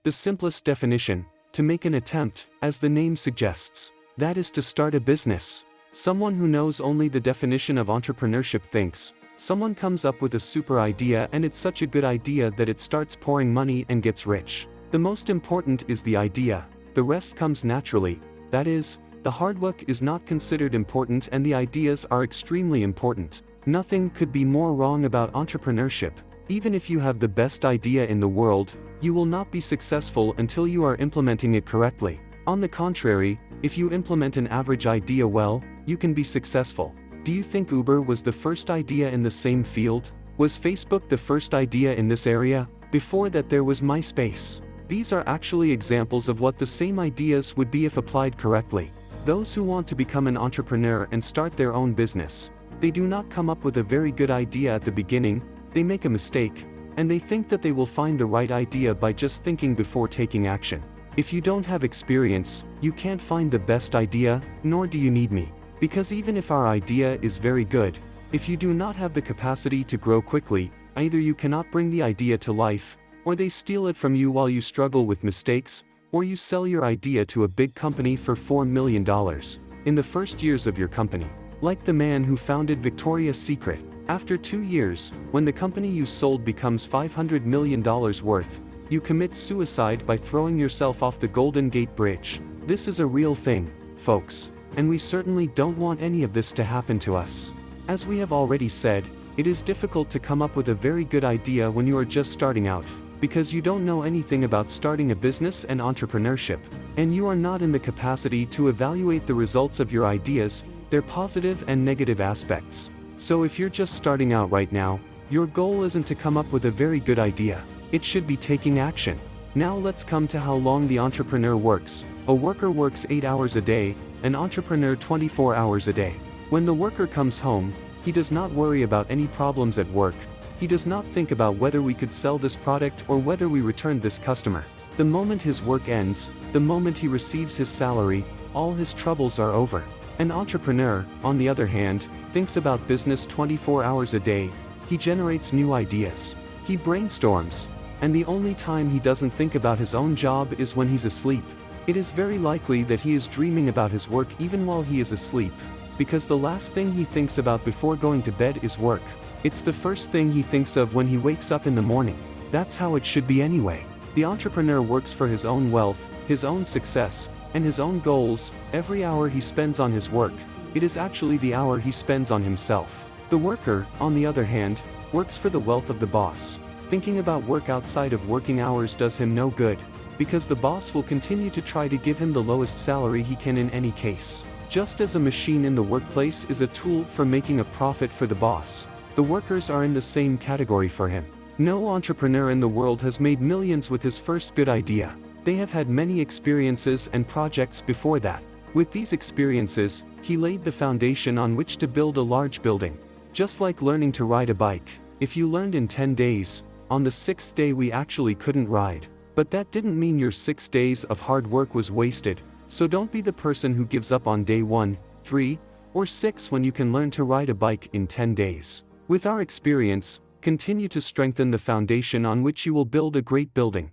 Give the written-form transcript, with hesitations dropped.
The simplest definition: to make an attempt, as the name suggests. That is to start a business. Someone who knows only the definition of entrepreneurship thinks, someone comes up with a super idea and it's such a good idea that it starts pouring money and gets rich. The most important is the idea. The rest comes naturally. That is, the hard work is not considered important and the ideas are extremely important. Nothing could be more wrong about entrepreneurship. Even if you have the best idea in the world, you will not be successful until you are implementing it correctly. On the contrary, if you implement an average idea well, you can be successful. Do you think Uber was the first idea in the same field? Was Facebook the first idea in this area? Before that there was MySpace. These are actually examples of what the same ideas would be if applied correctly. Those who want to become an entrepreneur and start their own business, they do not come up with a very good idea at the beginning, they make a mistake, and they think that they will find the right idea by just thinking before taking action. If you don't have experience, you can't find the best idea, nor do you need me. Because even if our idea is very good, if you do not have the capacity to grow quickly, either you cannot bring the idea to life, or they steal it from you while you struggle with mistakes, or you sell your idea to a big company for $4 million in the first years of your company. Like the man who founded Victoria's Secret. After 2 years, when the company you sold becomes $500 million worth, you commit suicide by throwing yourself off the Golden Gate Bridge. This is a real thing, folks, and we certainly don't want any of this to happen to us. As we have already said, it is difficult to come up with a very good idea when you are just starting out, because you don't know anything about starting a business and entrepreneurship, and you are not in the capacity to evaluate the results of your ideas, their positive and negative aspects. So if you're just starting out right now, your goal isn't to come up with a very good idea. It should be taking action. Now let's come to how long the entrepreneur works. A worker works 8 hours a day, an entrepreneur 24 hours a day. When the worker comes home, he does not worry about any problems at work. He does not think about whether we could sell this product or whether we returned this customer. The moment his work ends, the moment he receives his salary, all his troubles are over. An entrepreneur, on the other hand, thinks about business 24 hours a day. He generates new ideas. He brainstorms. And the only time he doesn't think about his own job is when he's asleep. It is very likely that he is dreaming about his work even while he is asleep, because the last thing he thinks about before going to bed is work. It's the first thing he thinks of when he wakes up in the morning. That's how it should be anyway. The entrepreneur works for his own wealth, his own success, and his own goals. Every hour he spends on his work, it is actually the hour he spends on himself. The worker, on the other hand, works for the wealth of the boss. Thinking about work outside of working hours does him no good, because the boss will continue to try to give him the lowest salary he can in any case. Just as a machine in the workplace is a tool for making a profit for the boss, the workers are in the same category for him. No entrepreneur in the world has made millions with his first good idea. They have had many experiences and projects before that. With these experiences, he laid the foundation on which to build a large building. Just like learning to ride a bike. If you learned in 10 days, on the 6th day we actually couldn't ride. But that didn't mean your 6 days of hard work was wasted. So don't be the person who gives up on day 1, 3, or 6 when you can learn to ride a bike in 10 days. With our experience, continue to strengthen the foundation on which you will build a great building.